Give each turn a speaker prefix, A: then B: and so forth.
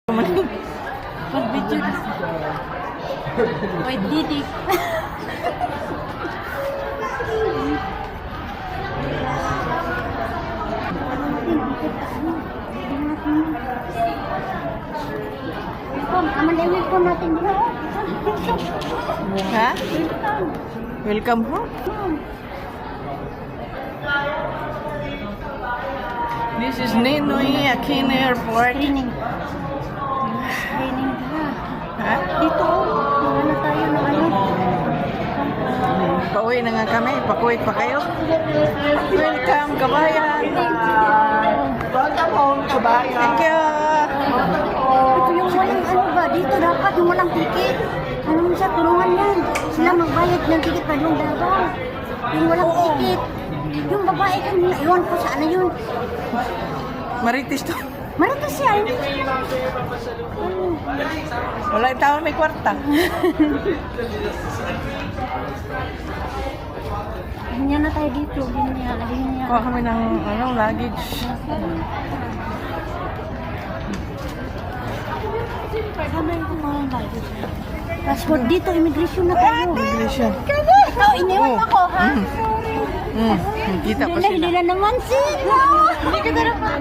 A: Pag-video na. Wait, Didi.
B: Aman na welcome natin dito.
A: Ha? Welcome ho? This is Ninoy Aquino Airport.
B: Training. Training ha.
A: Ha?
B: Dito, wala tayo ng ano.
A: Pauwi na nga kami. Pakuwit pa kayo. Welcome, kabayan. Welcome home, kabayan. Thank you.
B: Ito yung walang ano ba, dito dapat yung walang ticket. Ano mo siya, tulungan yan. Sila magbayad ng ticket pa yung dalawa. Yung walang ticket. Yung babae kan, iwan ko sa ano yun.
A: Marites to.
B: Marites yan.
A: Wala yung tao may kwarta.
B: Ganyan na tayo dito. Ganyan.
A: Kuha kami ng luggage.
B: Passport dito, immigration na tayo.
A: Immigration.
B: Ikaw, iniwan mo ako, ha?
A: Kita pa sila.
B: Hindi na naman, si. Hindi ka na naman.